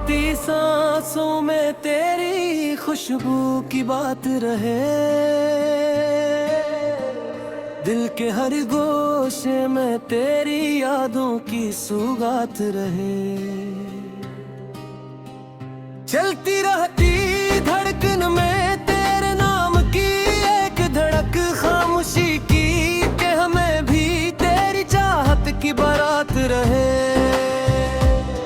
बखरती सांसों में तेरी खुशबू की बात रहे, दिल के हर गोशे में तेरी यादों की सुगात रहे। चलती रहती धड़कन में तेरे नाम की एक धड़क, खामोशी की कि हमें भी तेरी चाहत की बारात रहे।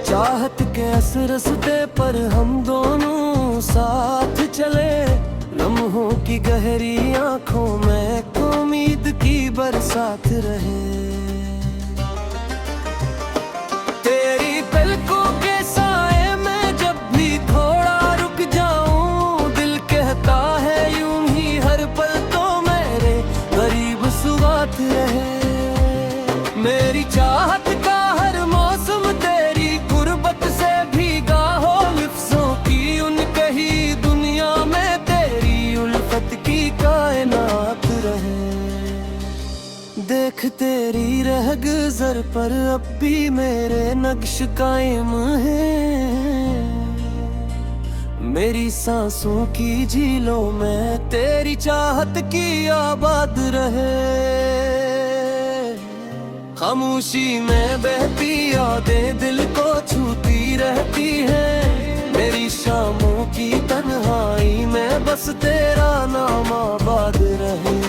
चाहत के इस रस्ते पर हम दोनों साथ चले, लम्हों की गहरी आंखों में उम्मीद की बरसात रहे। तेरी पलकों के साए में जब भी थोड़ा रुक जाऊं, दिल कहता है यूं ही हर पल तो मेरे करीब सुगात रहे। मेरी चाहत का हर मौसम तेरी गुर्बत से भीगा हो, लफ्ज़ों की उन कही दुनिया में तेरी उल्फत की कायनात रहे। देख तेरी रह गुज़र पर अब भी मेरे नक्श कायम है, मेरी सांसों की झीलों में तेरी चाहत की आबाद रहे। खामोशी में बहती यादें दिल को छूती रहती हैं, मेरी शामों की तन्हाई में बस तेरा नाम आबाद रहे।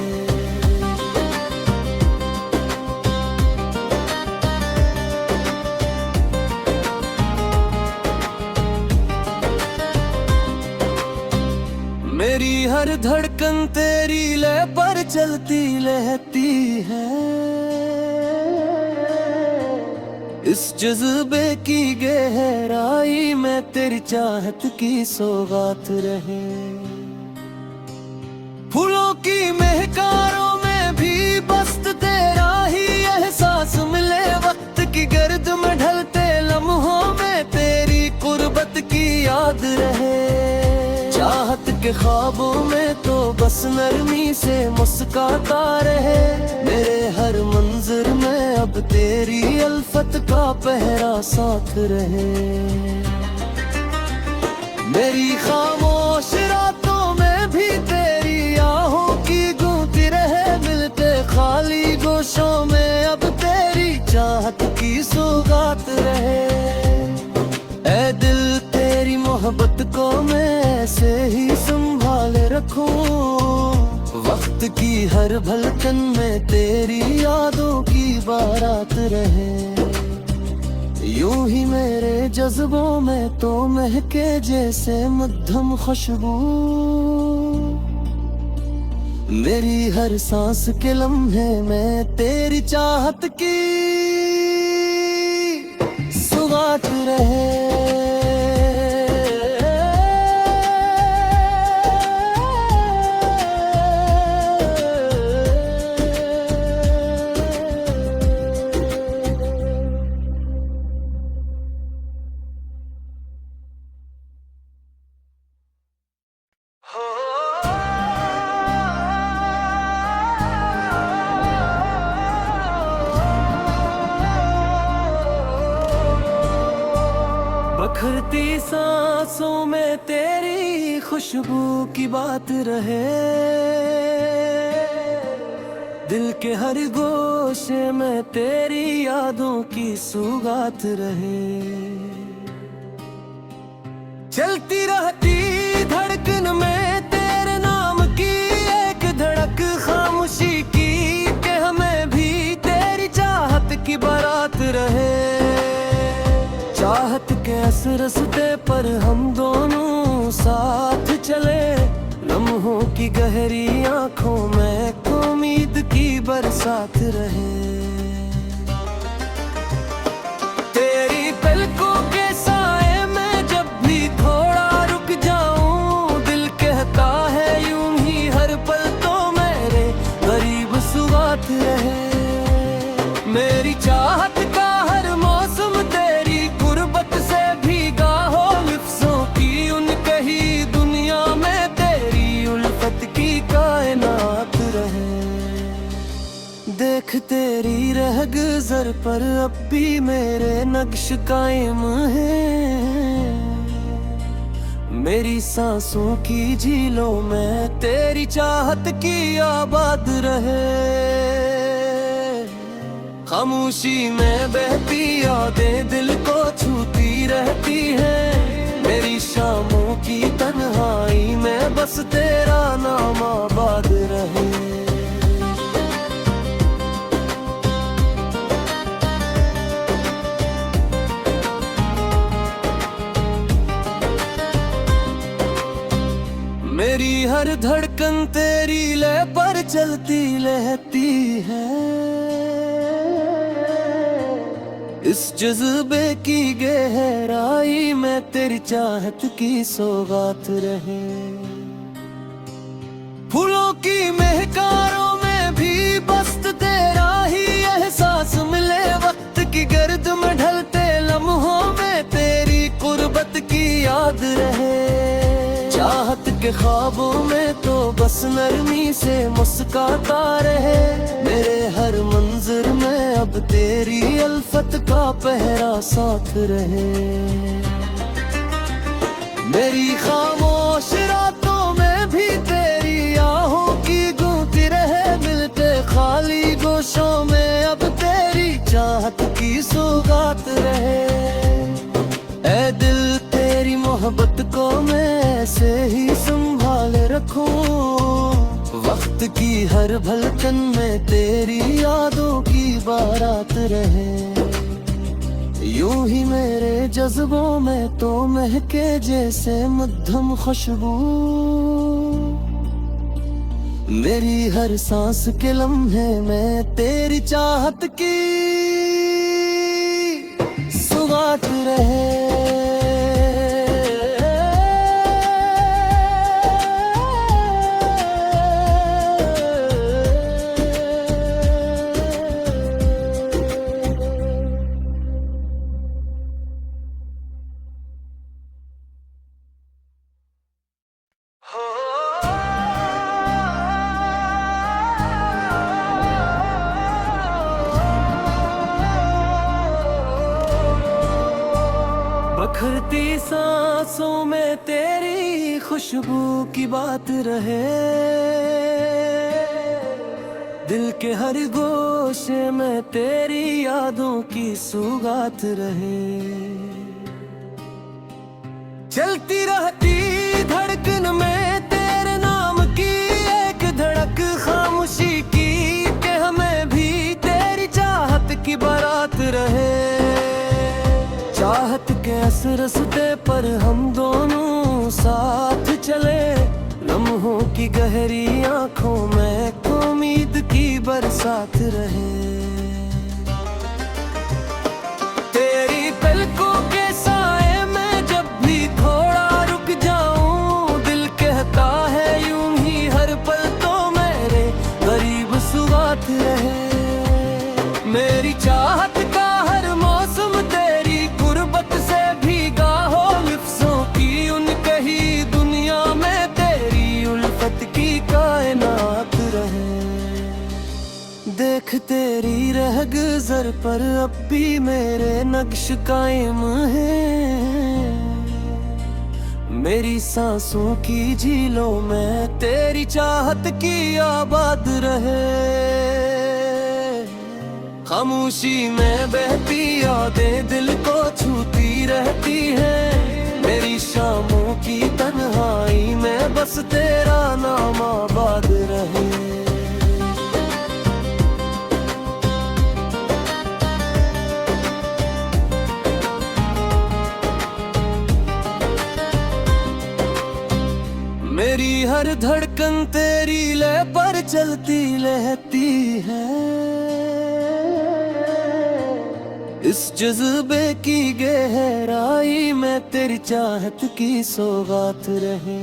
मेरी हर धड़कन तेरी लय पर चलती रहती है, इस जज्बे की गहराई में तेरी चाहत की सौगात रहे। फूलों की महकारों में भी बस तेरा ही एहसास मिले, वक्त की गर्द में ढलते लम्हों में तेरी कुर्बत की याद रहे। चाहत के ख्वाबों में तो बस नरमी से मुस्कुराता रहे, मेरे हर मंजर में अब तेरी अल्फत का पहरा साथ रहे। मेरी खामोश रातों में भी तेरी आहों की गूंजती रहे, मिलते खाली गोशों में अब तेरी चाहत की सौगात रहे। ऐ दिल तेरी मोहब्बत को मैं ऐसे ही संभाले रखूं, वक्त की हर भलकन में तेरी यादों की बारात रहे। यूं ही मेरे जज्बों में तो महके जैसे मध्यम खुशबू, मेरी हर सांस के लम्हे में तेरी चाहत की सुगात रहे। बखरती सांसों में तेरी खुशबू की बात रहे, दिल के हर गोशे में तेरी यादों की सुगात रहे। चलती रहती धड़कन में तेरे नाम की एक धड़क, खामोशी की कि हमें भी तेरी चाहत की बारात रहे। चाहत के इस रस्ते पर हम दोनों साथ चले, लम्हों की गहरी आंखों में उम्मीद की बरसात रहे। तेरी पलकों के साए में जब भी थोड़ा रुक जाऊं, दिल कहता है यूं ही हर पल तो मेरे करीब सुगात रहे। मेरी चाहत का हर मौसम तेरी गुर्बत से भीगा हो, लफ्ज़ों की उन कही दुनिया में तेरी उल्फत की कायनात रहे। देख तेरी रह गुज़र पर अब भी मेरे नक्श कायम है, मेरी सांसों की झीलों में तेरी चाहत की आबाद रहे। खामोशी में बहती यादें दिल को छूती रहती हैं। मेरी शामों की तन्हाई में बस तेरा नाम आबाद रहे। मेरी हर धड़कन तेरी लय पर चलती रहती है। इस जज्बे की गहराई में तेरी चाहत की सौगात रहे। फूलों की महकारों में भी बस तेरा ही एहसास मिले। वक्त की गर्द में ढलते लम्हों में तेरी कुर्बत की याद रहे। चाहत के ख्वाबों में तो बस नरमी से मुस्काता रहे। मेरे हर मंजर में अब तेरी अल्फत का पहरा साथ रहे। मेरी खामोश रातों में भी तेरी आहों की गूंजती रहे। मिलते खाली गोशों में अब तेरी चाहत की सौगात रहे। ऐ दिल तेरी मोहब्बत को मैं ऐसे ही संभाल रखूं। वक्त की हर भलकन में तेरी यादों की बारात रहे। यूं ही मेरे जज्बों में तो महके जैसे मध्यम खुशबू। मेरी हर सांस के लम्हे में तेरी चाहत की सौगात रहे। बखरती सांसों में तेरी खुशबू की बात रहे। दिल के हर गोशे में तेरी यादों की सौगात रहे। चलती रहती धड़कन में तेरे नाम की एक धड़क खामोशी की कि हमें भी तेरी चाहत की बारात रहे। चाहत के इस रस्ते पर हम दोनों साथ चले। लम्हों की गहरी आंखों में उम्मीद की बरसात रहे। तेरी पलकों के साए में जब भी थोड़ा रुक जाऊं। दिल कहता है यूं ही हर पल तो मेरे करीब सुगात रहे। मेरी चाहत का हर मौसम तेरी गुर्बत से भीगा हो। लिफ्ज़ों की उन कही दुनिया में तेरी उल्फत की कायनात रहे। देख तेरी रह गुज़र पर अब भी मेरे नक्श कायम है। मेरी सांसों की झीलों में तेरी चाहत की आबाद रहे। खामोशी में बहती यादें दिल को छूती रहती हैं। मेरी शामों की तन्हाई में बस तेरा नाम आबाद रहे। मेरी हर धड़कन तेरी लय पर चलती रहती है। इस जज्बे की गहराई में तेरी चाहत की सौगात रहे।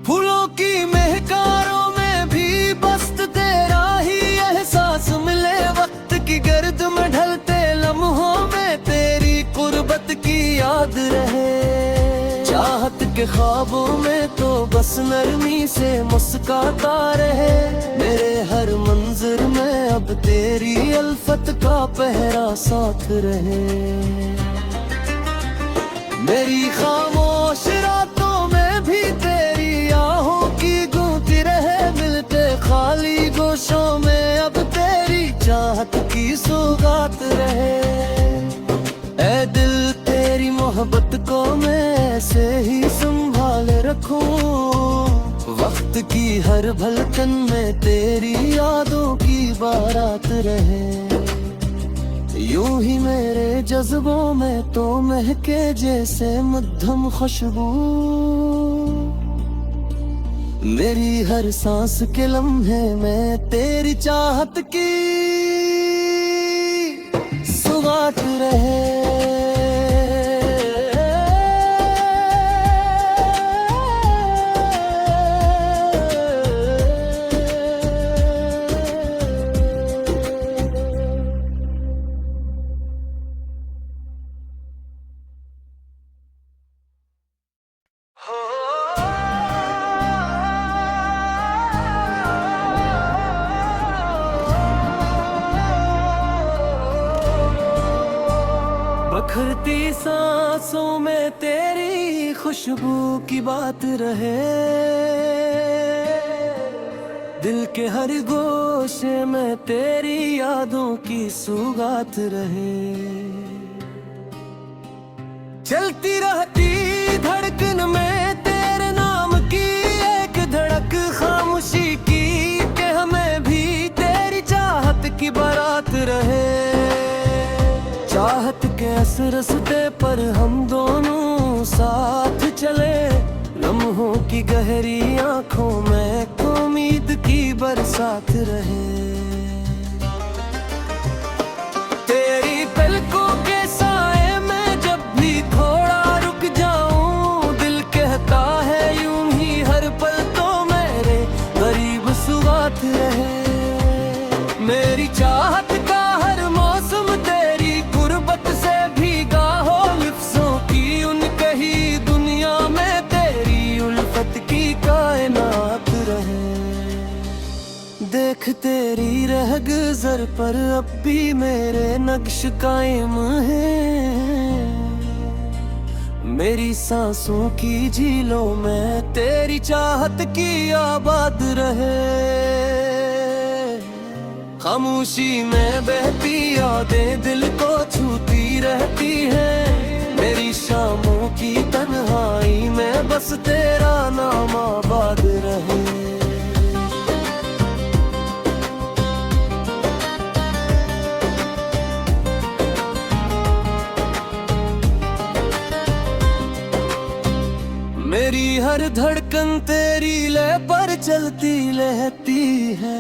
फूलों की महकारों में भी बस तेरा ही एहसास मिले। वक्त की गर्द में ढलते लम्हों में तेरी कुर्बत की याद रहे। चाहत के ख्वाबों में तो बस नरमी से मुस्काता रहे। मेरे हर मंजर में अब तेरी अल्फत का पहरा साथ रहे। मेरी खामोश रातों में भी तेरी आहों की गूंजती रहे, मिलते खाली गोशों में अब तेरी चाहत की सौगात रहे। ऐ दिल तेरी मोहब्बत को मैं ऐसे ही संभाल रखूं, वक्त की हर भलकन में तेरी यादों की बारात रहे। यूं ही मेरे जज्बों में तो महके जैसे मध्यम खुशबू, मेरी हर सांस के लम्हे में तेरी चाहत की सौगात रहे। बखरती सांसों में तेरी खुशबू की बात रहे, दिल के हर गोशे में तेरी यादों की सौगात रहे। चलती रहती धड़कन में तेरे नाम की एक धड़क खामोशी की, कि हमें भी तेरी चाहत की बारात रहे। चाहत के इस रस्ते पर हम दोनों साथ चले, लम्हों की गहरी आंखों में उम्मीद की बरसात रहे। तेरी पलकों के साए में जब भी थोड़ा रुक जाऊं, दिल कहता है यूं ही हर पल तो मेरे करीब सौगात रहे। मेरी चाहत का हर मौसम तेरी गुर्बत से भीगा हो, लफ्जों की उन कही दुनिया में तेरी उल्फत की कायनात रहे। देख तेरी रह गुजर पर अब भी मेरे नक्श कायम है, मेरी सांसों की झीलों में तेरी चाहत की आबाद रहे। खामोशी में बहती यादें दिल को छूती रहती हैं, मेरी शामों की तन्हाई में बस तेरा नाम आबाद रहे। मेरी हर धड़कन तेरी लय पर चलती रहती है,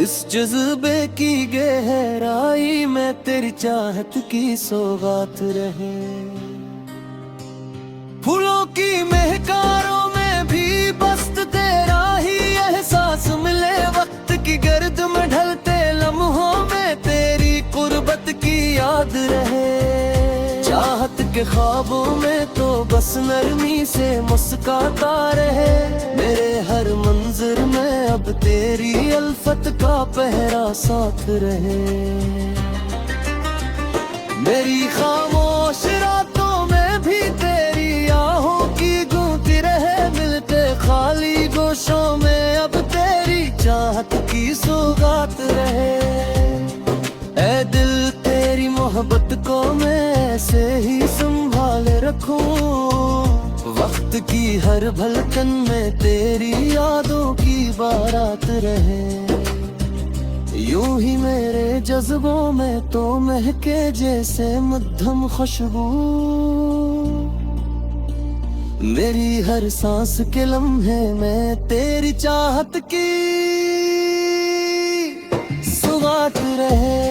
इस जज्बे की गहराई में तेरी चाहत की सौगात रहे। फूलों की महकारों में भी बस तेरा ही एहसास मिले, वक्त की गर्द में ढलते लम्हों में तेरी कुर्बत की याद रहे। चाहत के ख्वाबों में तो बस नरमी से मुस्काता रहे, मेरे हर मंजर में अब तेरी अल्फत का पहरा साथ रहे। मेरी खामोश रातों में भी तेरी आहों की गूंजती रहे, मिलते खाली गोशों में अब तेरी चाहत की सौगात रहे। ऐ दिल तेरी मोहब्बत को मैं ऐसे ही संभाल रखूं, वक्त की हर भलकन में तेरी यादों की बारात रहे। यूं ही मेरे जज्बों में तो महके जैसे मध्यम खुशबू, मेरी हर सांस के लम्हे में तेरी चाहत की सौगात रहे।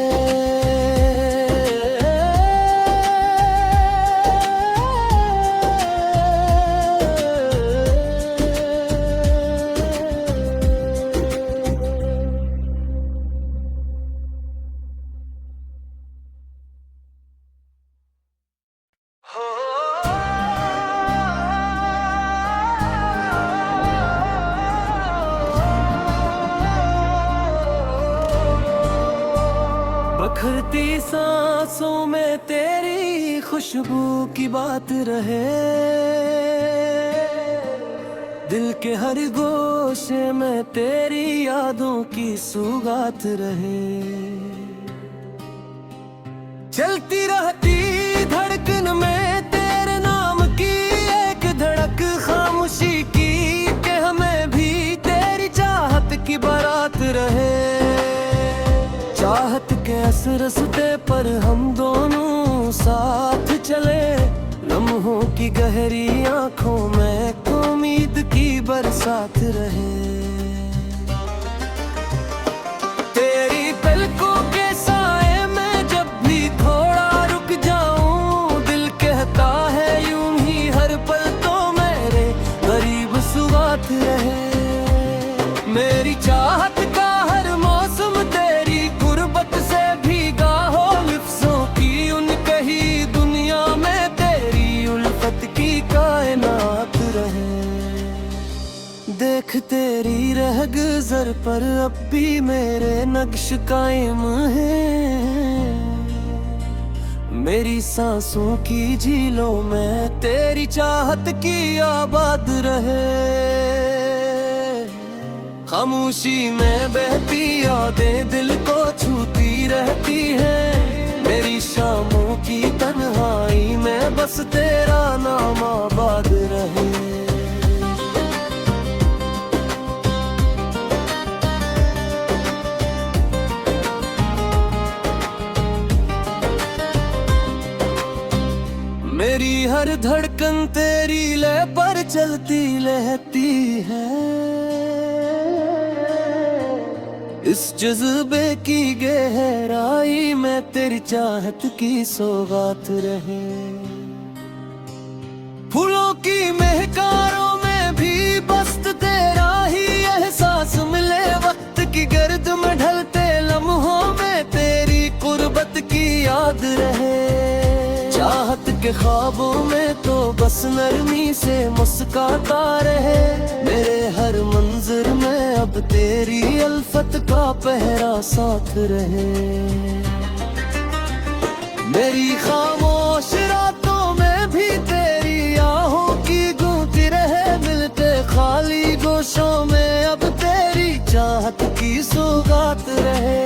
बखरती सांसों में तेरी खुशबू की बात रहे, दिल के हर गोशे में तेरी यादों की सुगात रहे। चलती रहती धड़कन में तेरे नाम की एक धड़क खामोशी की, कि हमें भी तेरी चाहत की बारात रहे। चाहत के इस रस्ते पर हम दोनों साथ चले, लम्हों की गहरी आंखों में उम्मीद की बरसात रहे। तेरी पलकों के साए में जब भी थोड़ा रुक जाऊं, दिल कहता है यूं ही हर पल तो मेरे करीब सुगात रहे। मेरी चाहत का हर मौसम तेरी गुर्बत से भीगा हो, लफ्ज़ों की उन कही दुनिया में तेरी उल्फत की कायनात रहे। देख तेरी रह गुज़र पर अब भी मेरे नक्श कायम है, मेरी सांसों की झीलों में तेरी चाहत की आबाद रहे। खामोशी में बहती यादें दिल को छूती रहती है, मेरी शामों की तन्हाई में बस तेरा नाम आबाद रहे। मेरी हर धड़कन तेरी लय पर चलती रहती है, इस जज्बे की गहराई में तेरी चाहत की सौगात रहे। फूलों की महकारों में भी बस तेरा ही एहसास मिले, वक्त की गर्द में ढलते लम्हों में तेरी कुर्बत की याद रहे। चाहत के ख्वाबों में तो बस नरमी से मुस्काता रहे, मेरे हर मंजर में अब तेरी अल्फत का पहरा साथ रहे। मेरी खामोश रातों में भी तेरी आहों की गूंजती रहे, मिलते खाली गोशों में अब तेरी चाहत की सौगात रहे।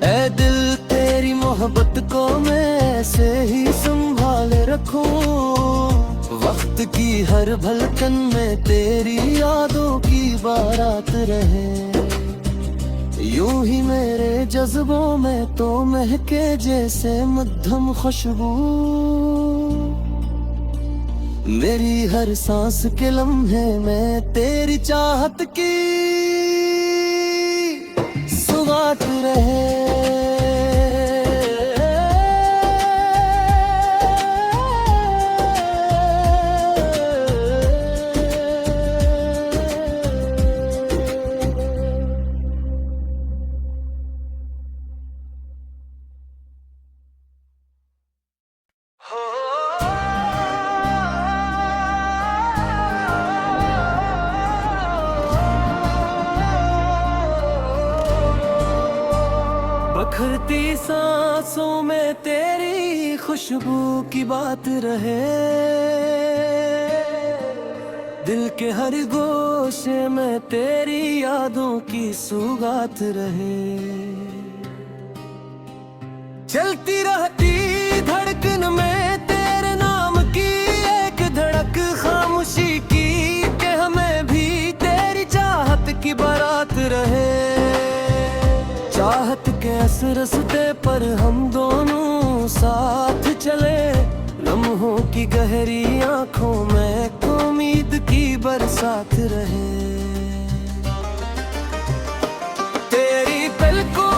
ऐ दिल तेरी मोहब्बत को मैं ऐसे ही संभाल रखूं, वक्त की हर भलकन में तेरी यादों की बारात रहे। यूं ही मेरे जज्बों में तो महके जैसे मध्यम खुशबू, मेरी हर सांस के लम्हे में तेरी चाहत की सुगात रहे। बखरती सांसों में तेरी खुशबू की बात रहे, दिल के हर गोशे में तेरी यादों की सुगात रहे। चलती रहती धड़कन में तेरे नाम की एक धड़क खामोशी की, कि हमें भी तेरी चाहत की बारात रहे। चाहत के इस रस्ते पर हम दोनों साथ चले, लम्हों की गहरी आंखों में उम्मीद की बरसात रहे। तेरी पलकों